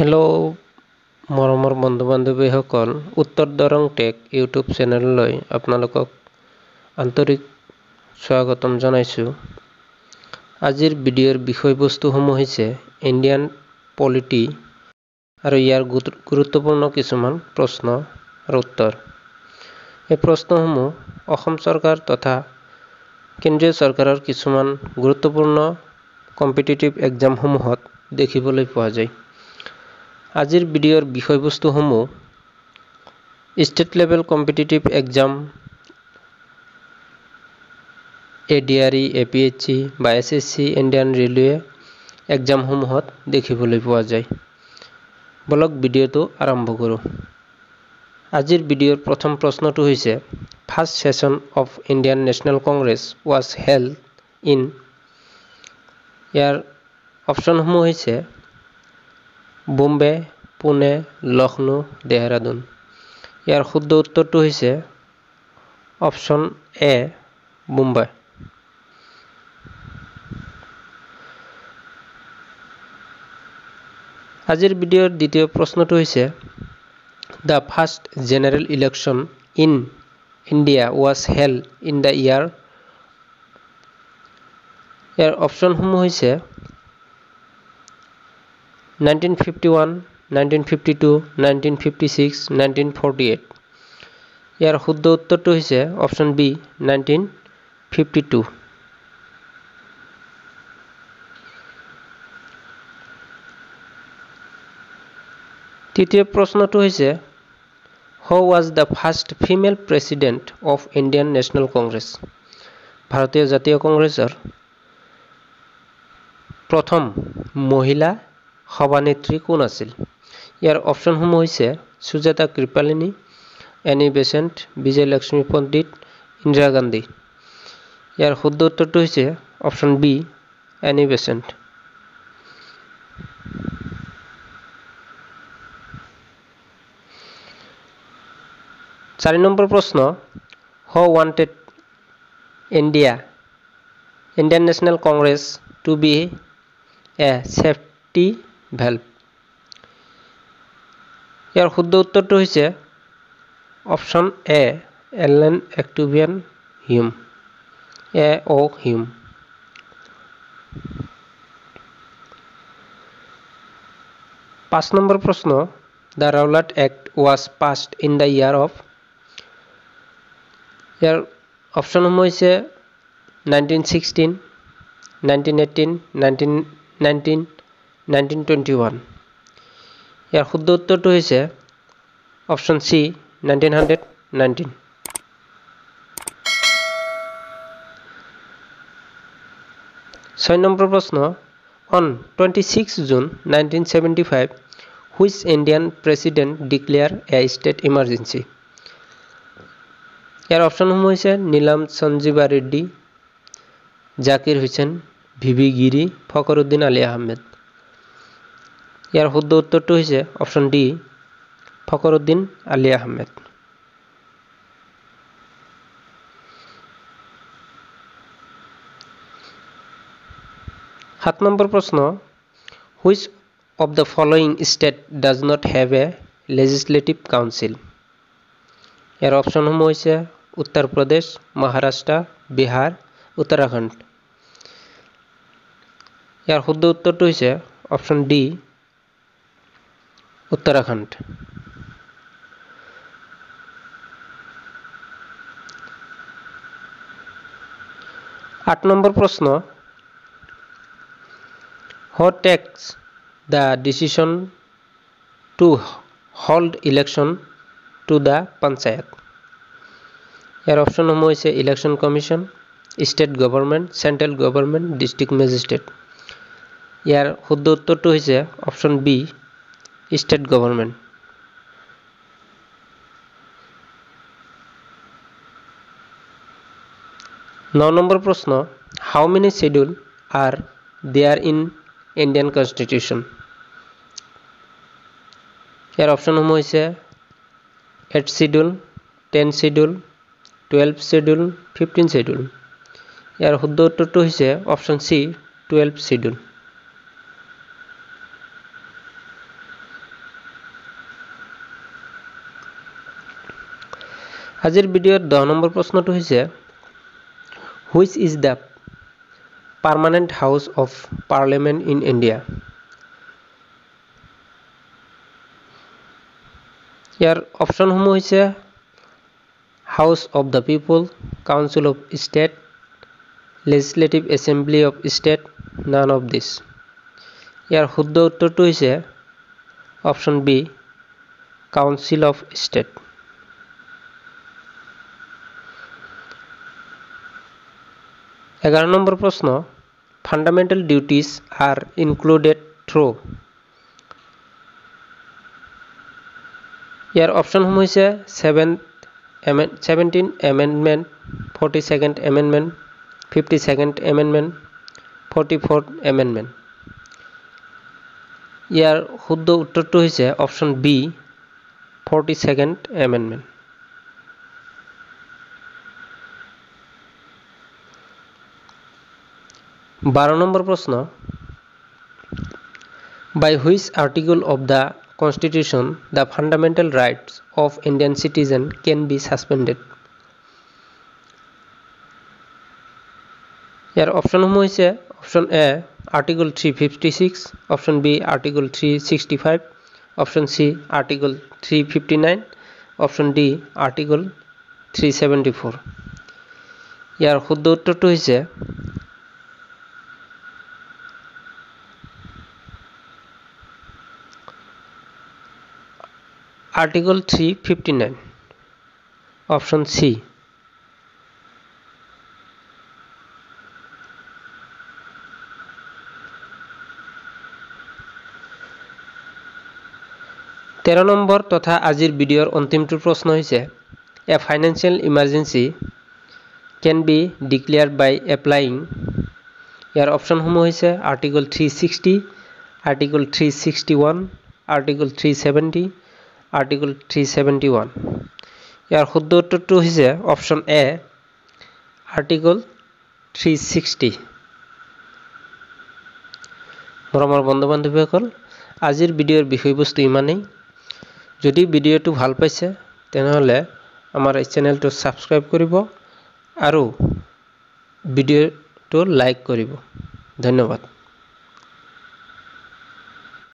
Hello' মৰমৰ বন্ধু বান্ধৱীসকল, উত্তৰ দৰং টেক ইউটিউব চেনেললৈ আপোনালোকক আন্তৰিক স্বাগতম জনাইছোঁ। আজিৰ ভিডিঅ'ৰ বিষয়বস্তুসমূহ হৈছে ইণ্ডিয়ান পলিটি আৰু ইয়াৰ গুৰুত্বপূৰ্ণ কিছুমান প্ৰশ্ন আৰু উত্তৰ। এই প্ৰশ্নসমূহ অসম চৰকাৰ তথা কেন্দ্ৰীয় চৰকাৰৰ কিছুমান গুৰুত্বপূৰ্ণ কম্পিটিটিভ এক্সামসমূহত দেখিবলৈ পোৱা যায়। আজিৰ ভিডিঅ'ৰ বিষয়বস্তুসমূহ state level competitive exam ADRE, APHC বা SSC, ইণ্ডিয়ান ৰেলৱে এক্সামসমূহত দেখিবলৈ পোৱা যায়। বলক ভিডিঅ'টো আৰম্ভ কৰোঁ। আজিৰ ভিডিঅ'ৰ প্ৰথম প্ৰশ্নটো হৈছে first session of Indian National Congress was held in. ইয়াৰ অপশ্যনসমূহ হৈছে বোম্বে, পুনে, লক্ষ্ণৌ, দেহৰাদুন। ইয়াৰ শুদ্ধ উত্তৰটো হৈছে অপশ্যন এ, বোম্বে। আজিৰ ভিডিঅ'ৰ দ্বিতীয় প্ৰশ্নটো হৈছে the first general election in India was held in the year. ইয়াৰ অপশ্যনসমূহ হৈছে 1951, 1952, 1956, 1948। ইয়াৰ শুদ্ধ উত্তৰটো হৈছে অপশ্যন বি, 1952। তৃতীয় প্ৰশ্নটো হৈছে who was the first female president of Indian National Congress. ভাৰতীয় জাতীয় কংগ্ৰেছৰ প্ৰথম মহিলা সভানেত্ৰী কোন আছিল? ইয়াৰ অপশ্যনসমূহ হৈছে সুজাতা কৃপালিনী, এনি বেচেণ্ট, বিজয়লক্ষ্মী পণ্ডিত, ইন্দিৰা গান্ধী। ইয়াৰ শুদ্ধ উত্তৰটো হৈছে অপশ্যন বি, এনি বেচেণ্ট। চাৰি নম্বৰ প্ৰশ্ন who wanted Indian National Congress to be a safety valve. ইয়াৰ শুদ্ধ উত্তৰটো হৈছে option A, Allan Octavian Hume, Hume. পাঁচ নম্বৰ প্ৰশ্ন the Rowlatt act was passed in the year of. ইয়াৰ অপশ্যনসমূহ হৈছে 1916, 1918, 1919, 1921। ইয়াৰ শুদ্ধ উত্তৰটো হৈছে অপশ্যন চি, 1919। ছয় নম্বৰ প্ৰশ্ন on 26 June 1975 which Indian president declare a state emergency. ইয়াৰ অপশ্যনসমূহ হৈছে নীলম সঞ্জীৱা ৰেড্ডী, জাকিৰ হুছেইন, ভিভি গিৰি, ফখৰুদ্দিন আলী আহমেদ। ইয়াৰ শুদ্ধ উত্তৰটো হৈছে অপশ্যন ডি, ফখৰুদ্দিন আলী আহমেদ। সাত নম্বৰ প্ৰশ্ন which of the following state does not have a legislative council. ইয়াৰ অপশ্যনসমূহ হৈছে উত্তৰ প্ৰদেশ, মহাৰাষ্ট্ৰ, বিহাৰ, উত্তৰাখণ্ড। ইয়াৰ শুদ্ধ উত্তৰটো হৈছে অপশ্যন ডি, উত্তৰাখণ্ড। আঠ নম্বৰ প্ৰশ্ন who takes the decision to hold election to the panchayat. ইয়াৰ অপশ্যনসমূহ হৈছে election commission, state government, central government, district magistrate. ইয়াৰ শুদ্ধ উত্তৰটো হৈছে অপশ্যন বি, ষ্টেট গভৰ্ণমেণ্ট। ন নম্বৰ প্ৰশ্ন how many schedule are there in Indian constitution. ইয়াৰ অপশ্যনসমূহ হৈছে 8 শ্বেডিউল, 10 শ্বেডিউল, 12 শ্বেডিউল, 15 শ্বেডিউল। ইয়াৰ শুদ্ধ উত্তৰটো হৈছে অপশ্যন চি, 12 শ্বেডিউল। আজিৰ ভিডিঅ'ৰ 10 নম্বৰ প্ৰশ্নটো হৈছে Which is the permanent house of parliament in India? ইয়াৰ অপশ্যনসমূহ হৈছে House of the People, Council of State, Legislative Assembly of State, none of this. ইয়াৰ শুদ্ধ উত্তৰটো হৈছে option B Council of State. এগারো নম্বর প্রশ্ন fundamental duties are included through ইয়ার অপশনসমূহ হৈছে 17th amendment 42nd amendment 52nd amendment 44th amendment ইয়ার শুদ্ধ উত্তরটো হৈছে অপশন বি 42nd এমেন্ডমেন্ট 12 নম্বর প্রশ্ন By which article of the Constitution the fundamental rights of Indian citizen can be suspended? ইয়ার অপশনসমূহ হৈছে option A article 356 option B article 365 option C article 359 option D article 374 ইয়ার শুদ্ধ উত্তরটো হৈছে Article 359 Option C 13 নম্বর তথা আজির ভিডিওর অন্তিমটো প্রশ্ন হইছে A financial emergency can be declared by applying ইয়ার অপশনসমূহ হইছে Article 360 Article 361 Article 370 Article 371 ইয়ার শুদ্ধ উত্তরটো হৈছে অপশন এ Article 360 মৰমৰ বন্ধু-বান্ধৱীসকল আজিৰ ভিডিওৰ বিষয়বস্তু ইমানেই যদি ভিডিওটো ভাল পাইছে তেনেহলে আমাৰ এই চেনেলটো সাবস্ক্ৰাইব কৰিব আৰু ভিডিওটো লাইক কৰিব ধন্যবাদ